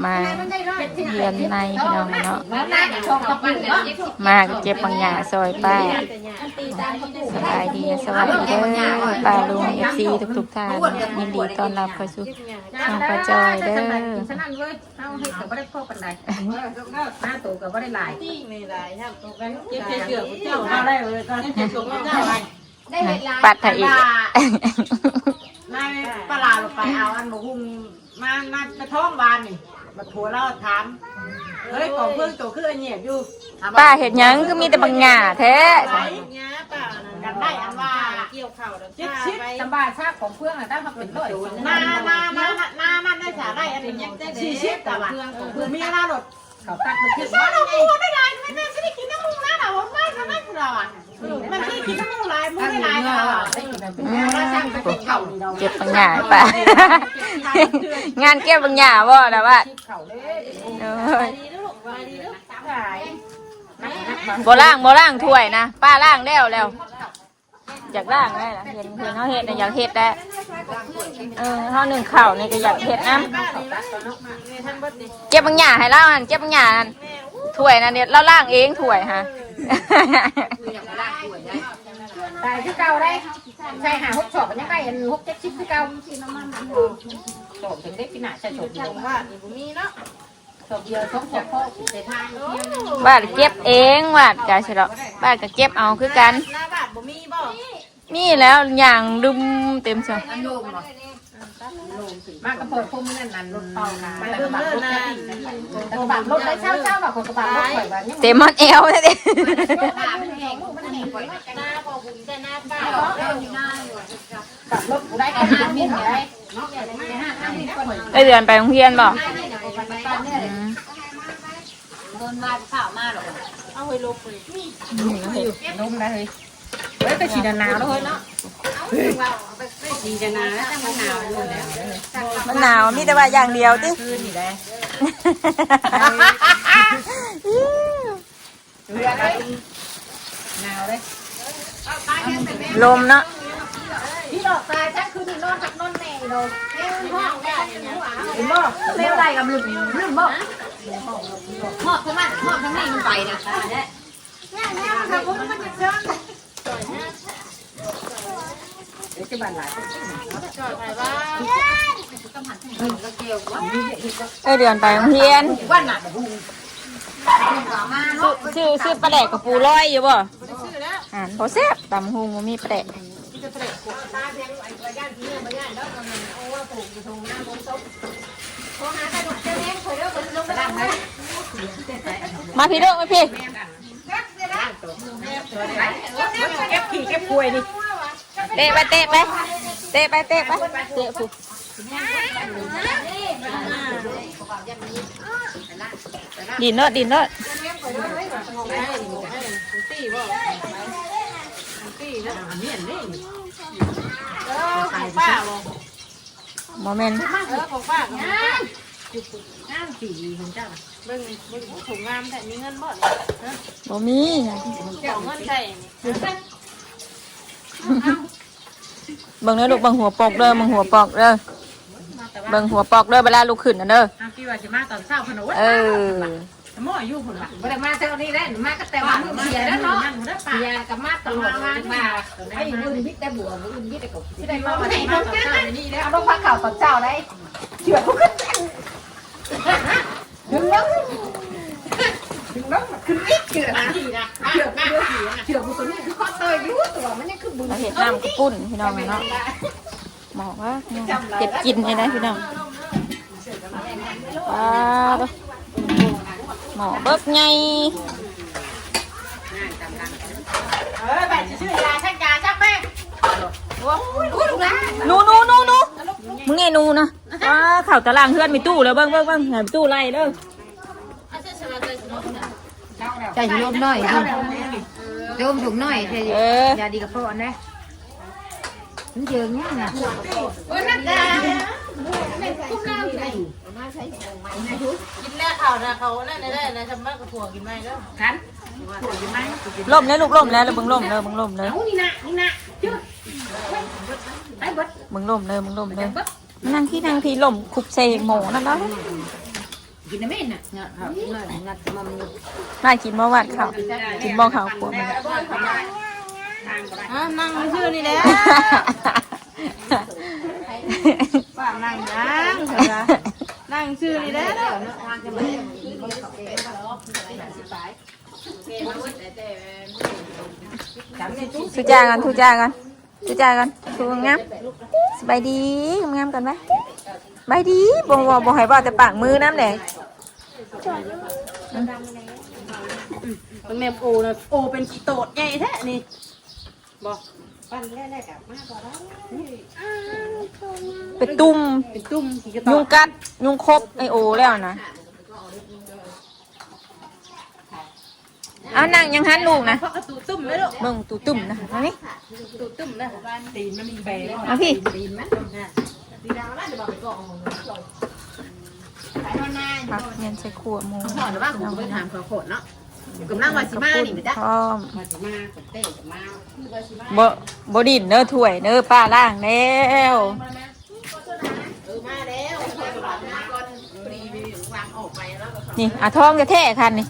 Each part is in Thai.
มาเรียนในพี่น้องเนาะมาเก็บบางอย่างซอยป้าสบายดีสวัสดีเด้อป้าลุงFC ทุกท่านยินดีต้อนรับเข้าสู่ช่องป้าจอยเด้อฉะนั้นเว้ยเอาให้เขาไม่ได้พ่อปันใดหน้าตัวก็ไม่ได้หลายนี่หลายครับตัวกันเจ็บเจือกเจ้าเอาได้เลยก็เจ็บตัวเจ้าอะไรได้เวลาปัดไทยอีกนายปลาลงไปเอาอันหมูหุ้มมากระท้องบานนี่มาถั่วเราถามเฮ้ยของเพื่อนตัวคือเหยียบอยู่ป้าเห็นยังคือมีแต่บางหญ้าแท้กันได้อันว่าเกี่ยวเข่าแล้วชิดสบายชาของเพื่อนได้มาเป็นร้อยนามันได้สาได้อันนี้ชิดแต่ว่ามีหน้ารถเขาตัดมันคิดว่าเราได้ลายไม่ได้ไม่ได้กินน้ำมูนะเราไม่ทำให้เราอ่ะมันที่กินน้ำมูลายมูได้ลายเราอ่ะเก็บบางหญ้าป้างานเก็บบางหญ้าบ่นะว่าบ่ล่างถ้วยนะป้าล่างแล้วอยากล่างได้นะเห็นเขาเห็ดนะอยากเห็ดได้เขาหนึ่งเข่านี่ก็อยากเห็ดนะเก็บบางหญ้าให้เล่าเก็บบางหญ้าถ้วยนะเนี่ยเราล่างเองถ้วยฮะได้ที่เก่าได้ใช่หาหกศอกยังไงหกเจ็ดชิปที่เก่าศอกถึงได้กินหนาใช่ศอกเดียวว่ามีเนาะศอกเดียวสองศอกพ่อเสียทางบ้านเก็บเองบ้านกาเฉลาะบ้านก็เก็บเอาคือกันหน้าบ้านบ่มีบ่มีแล้วอย่างดุมเต็มซะมากระเปิดพุ่มนั่นรถเป่านะไปเบิ่งเด้อนะกระบะรถได้เช่าแบบกระบะรถข่อยแบบนี้เต็มมันเอวเลยดิหน้าพอบุญแต่หน้าป้ารถได้กันห้ามิลเลยได้เดือนไปโรงเรียนบ่โดนมาข่าวมาหรอเอาไปลบเลยลมได้เลยเฮ้ยไปฉีดหนาวแล้วเฮ้ยเนาะไปฉีดหนาวแล้วแต่มันหนาวอยู่แล้วมันหนาวมีแต่ว่าอย่างเดียวติคืนนี่แหละหนาวเลยลมเนาะพี่ดอกตายฉันคือที่นอนทักนอนแม่เลยห้องได้เห็นบ่เลี้ยวได้กับลืมบ่หอบทั้งนั้นหอบทั้งนี้มันไปนะเนี่ยค่ะผมมันจะเชิญเดี๋ยวจะบันหลายจอดไปบ้านเดือนไปโรงเรียนวันหนักชื่อปลาแดกกับปูร้อยอยู่บ่พอแซ่บตำหุงมีปลาแดกมาพี่เด้อมาพี่เก็บขี่เก็บกล้วยดิเตะไปเตะผูดินเนอะโมเมนต์ถุงงามแต่มีเงินบ่บ่มีเอาเงินใส่เบิ่งเด้อลูกเบิ่งหัวปอกเด้อเบิ่งหัวปอกเด้อเวลาลูกขึ้นนะเด้อพี่ว่าจะมาตอนเช้าพนวัตหม้ออยู่ผลละบ่ได้มาเช้านี้ได้มาก็แต่ว่าเสียแล้วเนาะเสียกับมาตลอดมาไอ้บุญวิทย์ได้บัวบุญวิทย์ได้กบที่ได้มาตอนเช้านี่แล้วเอาต้องพักข่าวตอนเช้าได้เชื่อทุกคนถึงแล้วคือนิดเชื่อนะเชื่อบุญตัวนี้คือข้อเตยรู้ตัวมันนี่คือบุญเราเห็นน้ำกระปุ้นพี่น้องเนาะบอกว่าเก็บกินเลยนะพี่น้องหมอเบิกไงแบบชื่อยาชักแม่นูมึงไงนูนะเข่าตารางเพื่อนมีตู้แล้วเบิ้งไหนตู้ไล่เด้อใจโยมหน่อยโยมถุงหน่อยยาดีกับพ่อนะมันเยอะเงี้ยนะนั่นแหละคุ้มแล้วกินแล้วเขานะเขาได้นะทำมากกระถั่วกินไหมแล้วขันถั่วกินไหมล่มเลยลูกล่มแล้วเบิ่งล่มเลยนี่นะชื่อไปเบิดมึงล่มเลย นั่งที่หล่มคุบเซหมูนั่นแล้ว กินได้ไหมน่ะเนี่ยครับงัดมันอยู่ น่ากินบ่หวานข้าวกินบ่ข้าวขัวมัน นั่งชื่อนี่แหละป้านั่งยังเถอะนั่งชื่อนี่แหละทุจ้ากันทุจ้ากันทุงามสบายดีงามกันไหมสบายดีบ่ให้บ่แต่ปากมือน้ำแดง มันแม่โอนะโอเป็นกีโตดใหญ่แท้นี่บอกปั้นแรกๆกับมาบ่ได้ เป็นตุ่ม เป็นตุ้มกีโต ยุง ด กัดยุงครบไอโอแล้วนะเอานั่งยังหันลูกนะ เพราะกระตูตุ้มไม่รู้ เบิ่งตูตุ่มนะมานี่ ตูตุ้มนะตีนมันมีใบ มาพี่ ตีนมันตีดาวแล้วเดี๋ยวบอกไปก่อนขายทอดหน้า ผักเย็นใส่ขัวหมู หอหรือว่าผมไปถามเขาโคตรเนาะกำลังวาซิมานี่ไปจ้ะ พร้อม วาซิมาเต้กับมาคือวาซิมา บ่ดินเนื้อถ้วยเนื้อป้าล่างแล้ว มาแล้วมาก่อนปรีไปวางออกไปแล้วก็ นี่อาทองแท้ๆคันนี่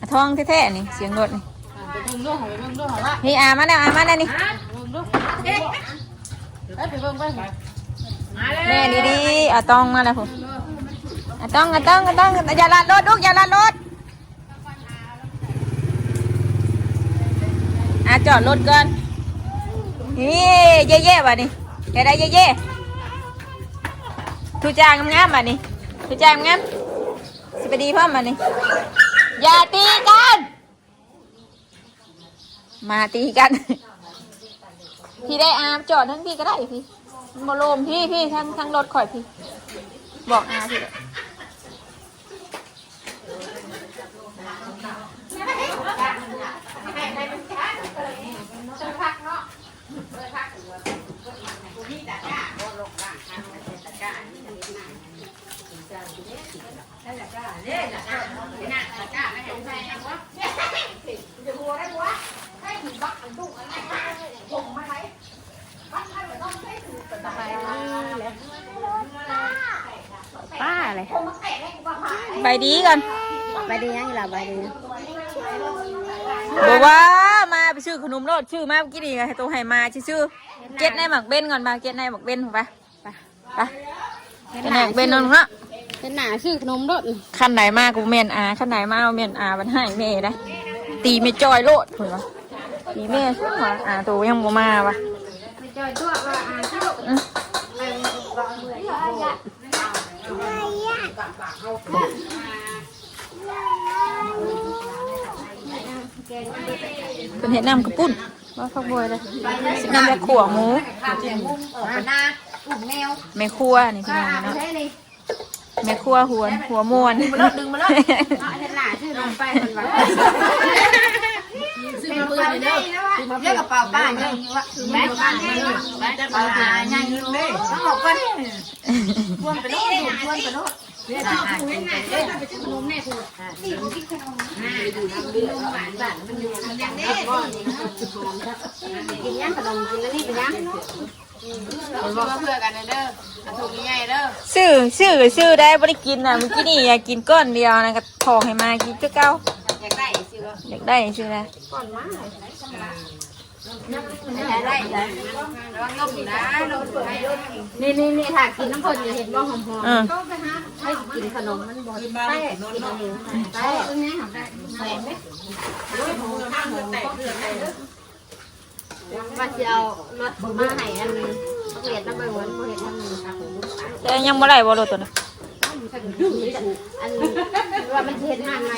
อาทองแท้ๆนี่เสียงรถนี่ ไปเบิ่งด้วยไปเบิ่งด้วยว่า นี่อามาแล้วนี่ เบิ่งด้วยไปเบิ่งไปมาแล้ว แม่ดีๆอาตองมาแล้วผมอาตองอย่าลัดรถลูกอย่าลัดรถจอดรถก่อนนี่เย่ๆว่ะนี่แกได้เย่ๆทุจางงามๆว่ะนี่ทุจางงามสิไปดีพ่อมานี่อย่าตีกันมาตีกันพี่ได้อาจอดทั้งพี่ก็ได้พี่โมโลมพี่ทั้งรถข่อยพี่บอกอาพี่เลยป้าเลยใบดีกัน ใบดียังอีหล่ะใบดี บอกว่ามาไปซื้อขนมรสชื่อมาเมื่อกี้นี่ไงตัวให้มาชื่อเก็ตในหมักเบนก่อนมาเก็ตในหมักเบนถูกปะไปเก็ตในหมักเบนนอนเนาะ เป็นหนาชื่อขนมรส ขั้นไหนมากูเมนอาขั้นไหนมาเอาเมนอามันให้เมย์ได้ตีไม่จอยโลดถูกปะตีเมย์ใช่ไหมตัวยังบ่มาวะ จอยตัวว่าชื่อ เป็นเห็ดน้ำกระปุ้นว่าข้าวบวยเลยสิน้ำแบบขั่วหมู หน้าอุ่มแมว แม่ครัวนี่พี่น้องเนาะแม่ครัวหัวมวน ดึงมาเลยดึงมาเลยเห็นหน้าชื่อลงไปมันว่าซื้อมาเพื่อนเด้อเยอะกระเป๋าป้าเยอะวะแม่ป้าเยอะแม่จะป้าใหญ่เยอะเลยต้องออกกันชวนไปโน่นชวนไปโน่นเรียกเอาคุยง่ายเลยไปซื้อขนมแน่พูดนี่ผมกินขนมดูน้ำเดือดหวานมันอยู่ยังได้กินย่างขนมกินแล้วนี่เป็นย่างบอกเพื่อกันเด้อถูกง่ายเด้อ ซื้อได้บ่ได้กินน่ะเมื่อกี้นี่อยากกินก้อนเดียวนะก็ทองให้มากินเจ้าเก้า อยากได้สิวะ อยากได้ซื้อนะ ก่อนมาได้ได้ระวังลมอยู่นะลมนี่ถ้ากินน้ำข้นอย่าเห็นว่าหอมก็ไปหาให้กินขนมมันบ่ได้กินอะไรได้ตรงนี้หอมได้แตกไหมว่าจะเอารถมาให้อันเรียนน้ำใบหวานบ่เห็นน้ำมือค่ะ แต่ยังบ่ได้บ่รถตัวนี้ อันว่ามันเห็นห่างไง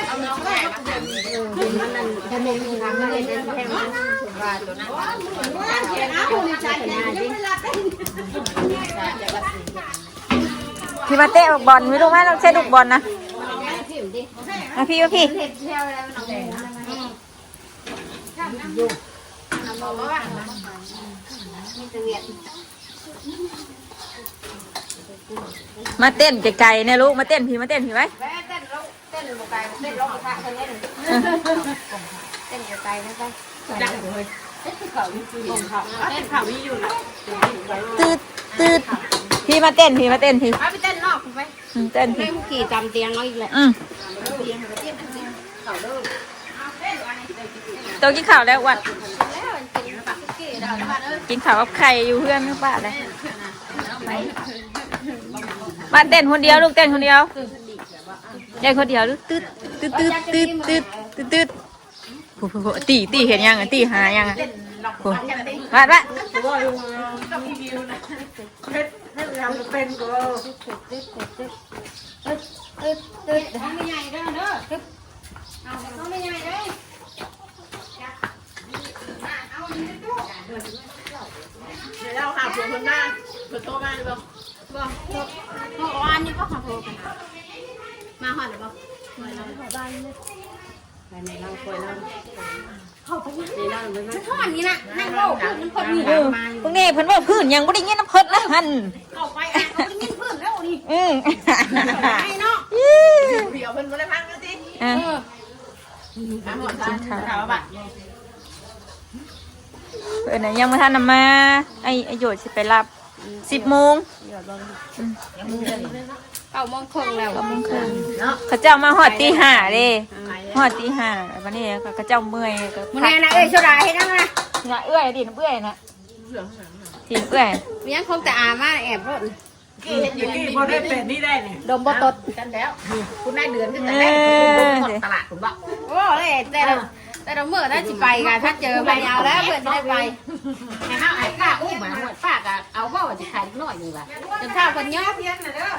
เอาน้องแม่มันนั่นถ้าไม่มีทางไม่ได้แทงมันว่าตัวนั้นเห็นเอาในใจเห็นดิ พี่มาเตะบอลไม่รู้ไหมเราใช้ลูกบอลนะมาพี่มาพี่มาเต้นไกลๆเนี่ยลูกมาเต้นพี่ไว้ เต้นลงไปเต้นลงกระทะเล่นเต้นไกลนะไปจังเลยเต้นเขามีอยู่นะ ตืด ตืดพี่มาเต้นพี่ ไปเต้นนอกไป เต้น ให้ พี่ ผู้ขี่จำเตียงน้อยอีกแหละ โตกินข้าวแล้ววัดกินข้าวกับไข่อยู่เพื่อนหรือเปล่าเลยมาเต้นคนเดียวลูกเต้นคนเดียวเต้นคนเดียวลูกตืดตีเห็นยังตีหายังวัดต้องมีวิวนะให้เราเป็นก็ไม่ใหญ่เด้อเอาเขาไม่ใหญ่เลยเดี๋ยวเราหาผัวคนหน้าเปิดโตมาหรือเปล่าเมื่อวานนี้ก็ขอโทษกันมาหอดหรือเปล่าไปในเราคอยเราเข้าไปในเราเลยนะท่อนนี้นะนั่งโลกมันคนมีพวกนี้เพิ่นว่าพื้นยังบ่ได้ยินน้ำเพิ่นนะหัน เข้าไปอ่ะเขาจะมีพื้นแล้วนี่ไอ้เนาะเดี๋ยวเพิ่นบ่ได้พังกันสิกินข้าวบัดเพิ่นน่ะยังบ่ทันมาไอ้โยชสิไปรับ10 โมง9 โมงครึ่งแล้ว9 โมงครึ่งเขาเจ้ามาฮอดตี 5เด้ฮอดตี 5วันนี้เขาเจ้าเมื่อยก็ มื้อนี้นะเอ้ยโซดาเฮ็ดจังนะ น่ะเอื้อยดิน้ำเอื้อยน่ะดิเอื้อย มียังคงแต่อามาแอบรถ กี่เห็นอยู่กี่พอได้เป็นนี่ได้นี่ ดมบ่ตด กันแล้วคุณได้เดือนกันแต่แรกคุณหมดตลาดคุณบอก โอ้ยแต่เราเมื่อน่าสิไปกันถ้าเจอไปเอาแล้วเพื่อนจะได้ไป ไอ้ข้าวไอ้ข้าวอุ้มมาปากอะเอาว่าจะขายนิดหน่อยนี่ว่ะ จนข้าวคนเยอะ เพียงน่ะเด้อ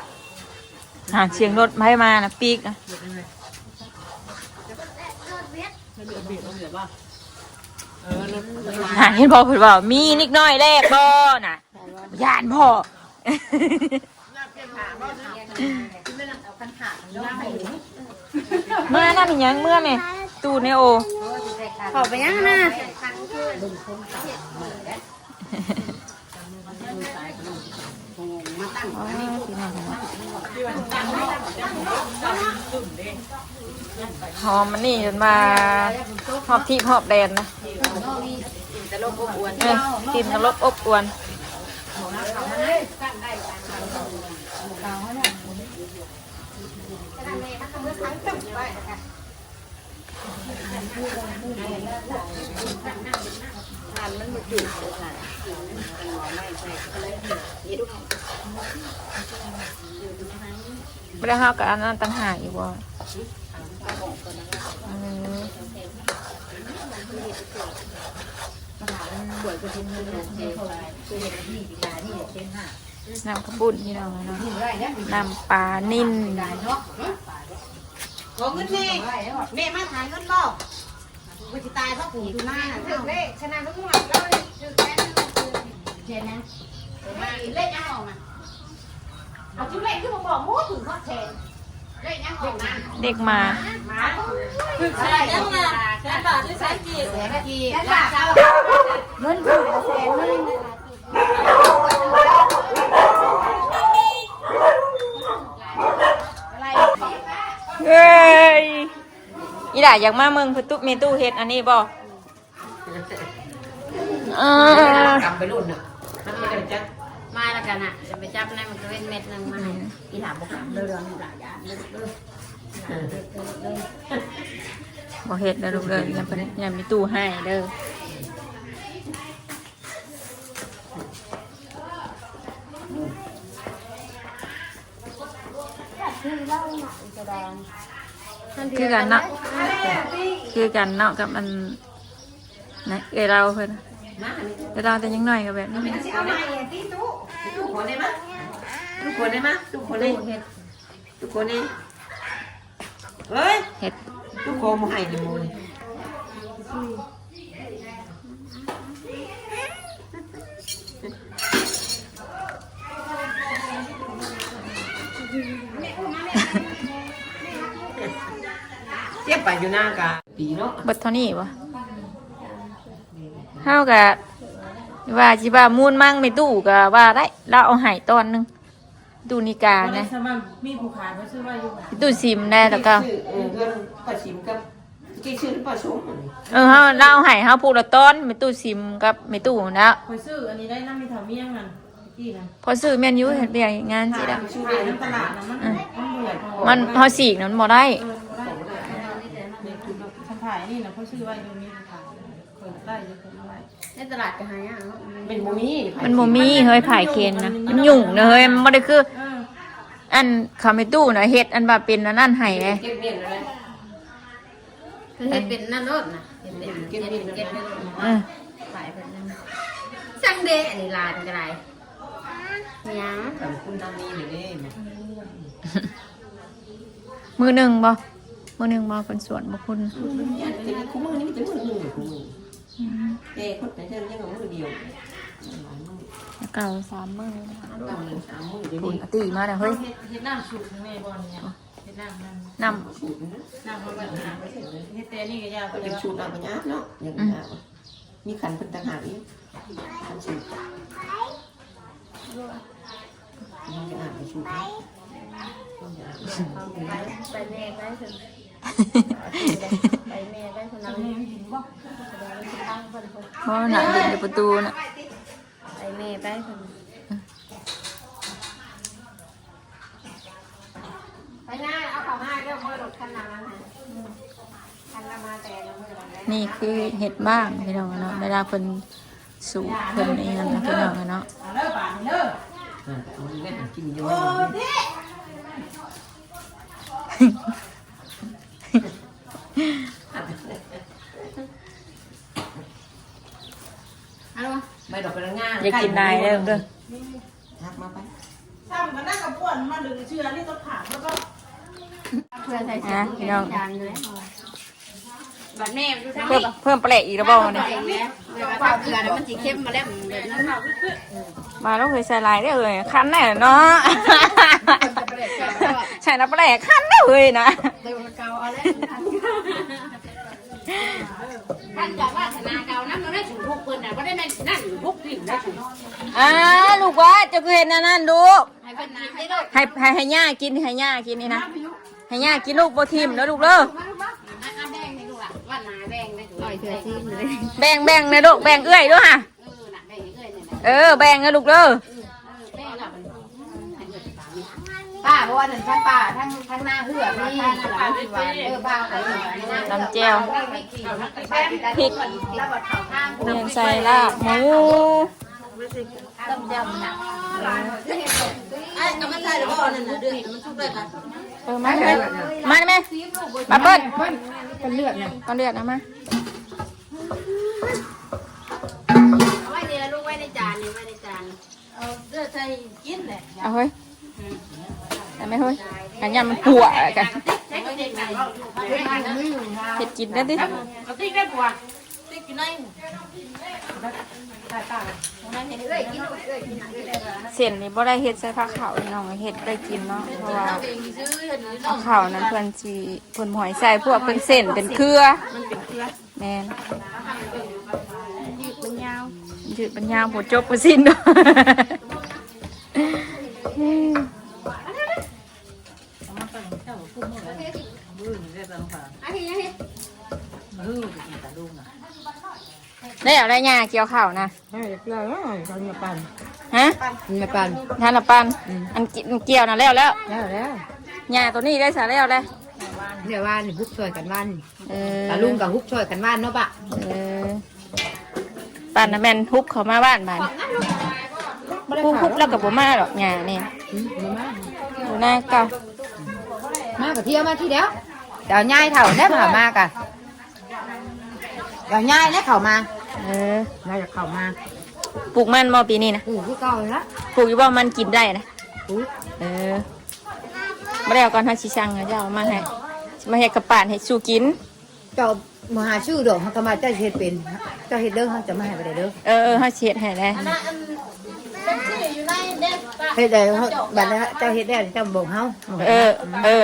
หาเสียงรถไม่มานะปีกนะหาเห็นบอกเพิ่นว่ามีนิดหน่อยแรกบ่น่ะย่านพ่อเมื่อนั่นยังเมื่อไหมตูเนโอ เข้าไปยังนะ หอมมันนี่จนมาหอบที่หอบแดนนะกินตลบอบอวนไม่ได้ห้าวกับอันนั้นต่างหากอยู่บ่น้ำกระปุ้นนี่เราเนาะน้ำปลานิ่น ขอเงินแม่แม่มาถ่ายเงินบอกวิจิตายเพราะปู่อยู่หน้าถึงเลขชนะทุกหมดแล้วถึงแค่เชียร์นะเลขยังออกมาเอาชิ้นเลขที่ผมบอกมู้ถึงข้อแทนเลขยังออกมา เด็กมา ถึงใช่ยังมาแสนบาทหรือแสนกี่แสนกี่เงินถึงแสนนึง เฮ้ยอีด่าอยากมาเมืองพุตุเมตู้เฮ็ดอันนี้บ่กลับไปรุ่นน่ะมันไม่ได้จัด มาแล้วกันอ่ะจะไปจับในมันก็เป็นเม็ดนึงมาให้อีหลาบอกเดินหลายอย่างบ่เฮ็ดเด้อลูกเด้อยังมีตู้ให้เด้อคือกันเนาะกับมันนะเราเพิ่นเราแต่ยังน้อยกับแบบนี้ เอาใหม่ที่ตู้คนได้มั้ยตู้คนได้มั้ยตู้คนได้ตู้คนนี้เฮ้ย เฮ็ด ตู้โคมให้ดิมูนี่เจ็บไปอยู่หน้ากาปีเนาะ เบิดเท่านี้บ่เฮาก็ว่าสิว่ามูลมั่งไม่ตู้ก็ว่าได้เราเอาให้ตอนนึงตู้นิกานะ มีผู้ขายเขาชื่อว่าอยู่ ตู้ซิมได้แล้วก็ เงินปัดชิมกับกี่ชื่อปัดชง เฮาเราให้เฮาพูดละตอนไม่ตู้ซิมกับไม่ตู้นะ คอยซื้ออันนี้ได้น้ำมีถาเมี่ยงนั่น พอซื้อแมนยูเฮ็ดเบียร์งานสิได้ ชูเบียร์น้ำตลาดนะมันเหนื่อยพอ มันเฮาสีกนั้นบ่ได้ ฉันถ่ายนี่นะเขาชื่อว่ายูมิถ่ายเคยได้ยังเคยได้ ในตลาดก็หายอ่ะ เป็นโมมี่ มันบ่มีเฮ้ยผายเคนนะมันยุ่งนะเฮ้ยมันบ่ได้คือ อันคาเมตู้น่ะเฮ็ดอันว่าเป็นอันนั้นให้ไง เก็บเบี้ยเลย คือเฮ็ดเป็นนั่นรถนะเฮ็ดเป็นเก็บเป็นขายเป็นนั่นสั่งเด้อันนี้ลานก็ได้ยัง คุณตานีอยู่นี่ มือหนึ่งบ่มือหนึ่งบ่เป็นสวนบ่คุณ คู่มือนี่มันจะมือหนึ่งคู่มือเด็กคนแต่เธอยังเอามือเดียว เก่า3 มื้อ เราหนึ่งสามมือเดียว คุณอติมาแล้วเฮ้ย เฮ็ดน้ำสูตรแม่บอลเนี่ยเฮ็ดน้ำ น้ น้ำมันแบบเฮ็ดแต่นี่ก็ยากเป็นสูตรน้ำมันยากเนาะอย่างนี้มีขันเป็นต่างหากอีกขันสูตรมันจะอ่านไปสูตร ไปแม่ได้ถึงไปแม่ได้คนนั้น เพราะหนักดินในประตูน่ะ ไปแม่ไปคนไปง่ายเอาของง่ายเรื่องมือรถคันนั้นนะคันละมาแต่ละมือละ นี่คือเห็ดบ้างพี่น้องเนาะเวลาเพิ่นสูบเพิ่นนี่นั่นนะพี่น้องเนาะ เลิกป่านเลิกเอาเล่นกินเยอะไม่ดอกเป็นงาน อย่ากินได้เด้อเด้อ ทักมาไปทำกันได้กับพวกมาดึงเชือนี่ต้องขาดแล้วก็ เพื่อนใส่เสื้อพี่น้องยางเลยบัดแม่ดูทั้ง เพิ่มแปลกอีกแล้วบ่เนี่ย เวลาข้าวเกลือแล้วมันสีเข้มมาแล้วเดี๋ยวนั้น มาแล้วเคยใส่ลายได้เลยคันแน่เนาะใช่นะแปลกคันได้เลยนะ เดี๋ยวมันเกาเอาแล้วท่านจะว่าธนาเกานั้นมันได้ถึงทุกคนน่ะว่าได้นั่นทุกถิ่นได้ถึง ลูกว่าจะเห็นนั่นลูก ให้เป็นนาได้ด้วย ให้ย่ากินให้ย่ากินนี่นะให้ย่ากินลูกบ่ทิมแล้วลูกเด้อ แดงในลูกอ่ะว่านาแดงได้ต่อยเธอที่เลย แบ่งนะลูกแบ่งเอื้อยด้วยค่ะ น่ะแดงเอ้ยเนี่ย แบ่งนะลูกเด้อ แดงละมันป้าเพราะว่าถึงทั้งป้าทั้งหน้าเหือกนี่บ้าไป น้ำแจ่วพริก แล้วบดเขาข้าง เรียนใส่ลาบหมู ต้มยำน่ะไอ้ก็ไม่ใช่หรือว่านั่นน่ะเดือดมันชุบเลยค่ะ มาไหมมาไหมมาเปิ้ล เป็นเลือดเนี่ย ก้อนเลือดนะมา เอาไว้เนี่ยลูกไว้ในจานนี่ไว้ในจานเอาเลือดใส่กินเลย เอาเฮ้ยแต่ไม่เฮ้ยอันนี้มันปัวกัน ใช้กระเด็นไป เห็ดกินได้ดิ เอาติ๊กได้ปวด ติ๊กกินได้นั่นเห็นเอ้ยกินเอ้ยกินเอ้ยได้แล้ว เส้นนี่บ่ได้เห็ดใส่ผักขาวน้องเห็ดได้กินเนาะเพราะว่า เองซื้อเห็นหรือ ผักขาวนั้นเพิ่นสิเพิ่นหอยใส่พวกเป็นเส้นเป็นเครือ มันเป็นเครือ แม่น ยืดเป็นยาว ยืดปัญญาหัวจบบ่สิ้นเนาะ อันนี้ยังไง ได้เอาได้หญ้าเกี่ยวข้าวนะ เฮ้ยเกลือเขาเนี่ยปั่น ฮะ ไม่ปั่น ทานน่ะปันอันกินเกี่ยวน่ะแล้ว แล้ว หญ้าตัวนี้ได้ซะแล้วเลย เดี๋ยวว่านฮุบช่วยกันว่าน เออ ตาลุงกับฮุบช่วยกันว่านเนาะปะ ปันน่ะแม่นฮุบเข้ามาบ้านบาดฮุบแล้วก็บ่มาหรอกหญ้านี่ มา ดูหน้าเก่า มากับเที่ยวมาที่เดียวเดี๋ยวง่ายเถ่าแน่ผ่ามากะเดี๋ยวง่ายแน่เข่ามา เออ ง่ายจะเข่ามา ปลูกมันบ่ปีนี้นะ ที่เก่าเลยละ ปลูกอยู่บ่มันกินได้นะเออบ่ได้เอาก่อนเฮาสิสั่งเจ้าเอามาให้มาเฮ็ดกระปานให้สู้กิน เจ้ามาหาชื่อดอกเขาก็มาเจ้าเฮ็ดเป็นเจ้าเฮ็ดเด้อเขาจะมาให้ไปได้เด้อ เออเฮาสิเฮ็ดให้แล้ว เฮ็ดได้เขาบัดนี้เจ้าเฮ็ดได้เจ้าบอกเฮา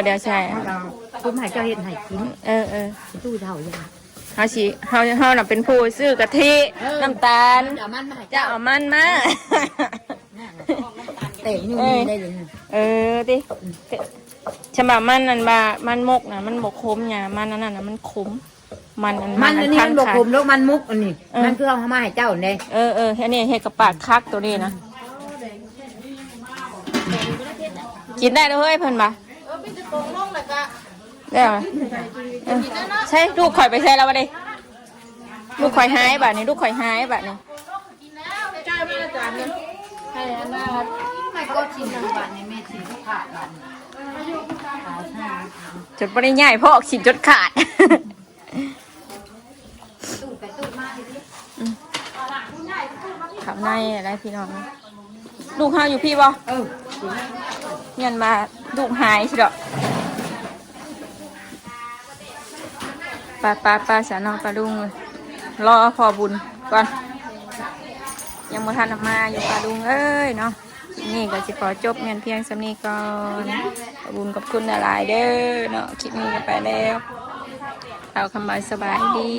เดี๋ยวใช่ เราคุ้มให้เจ้าเฮ็ดให้กิน เออ ตู้เท่าอย่าง เฮาสิเฮาน่ะเป็นผู้ซื้อกะทิน้ำตาล เดี๋ยวมันมาให้ เจ้าเอามันมา เตะอยู่นี่ได้ยัง ติฉบับมันนั่นว่ามันมกน่ะมันบ่คมหยังมันนั่นน่ะมันขมมันอัน มันอันนี้มันบอก คั ผมลูกมันมุกอันนี้มันคือเอามาให้เจ้าเด้ เอออันนี้เฮ็ดกระปาดคักตัวนี้นะ กินได้แล้วเฮ้ยเพิ่นบ่ พี่จะโกงลงเลยก็ ได้ไหมใช่ลูกข่อยไปใช่แล้วบ่ดิลูกข่อยหายบัดนี้ลูกข่อยหายบัดนี้ ใกล้มาอาจารย์เนี่ยให้อันน่า ไม่ก็ชิมบาทในแม่ชิมขาดบาท จดบ่ได้ง่ายเพราะออกสิจดขาด ตู้ไปตู้มาดิ ขับในอะไรพี่น้องลูกเฮาอยู่พี่บ่เงินมาลูกหายสิดอกป้าสาวน้องปลาลุงรอพอบุญก่อนยังบ่ทันมาอยู่ปลาลุงเอ้ยเนาะนี่ก็สิขอจบเงินเพียงสำนี้ก่อนขอบคุณกับคุณหลายเด้อเนาะคลิปนี้ก็ไปแล้วเอาคำบายสบายดี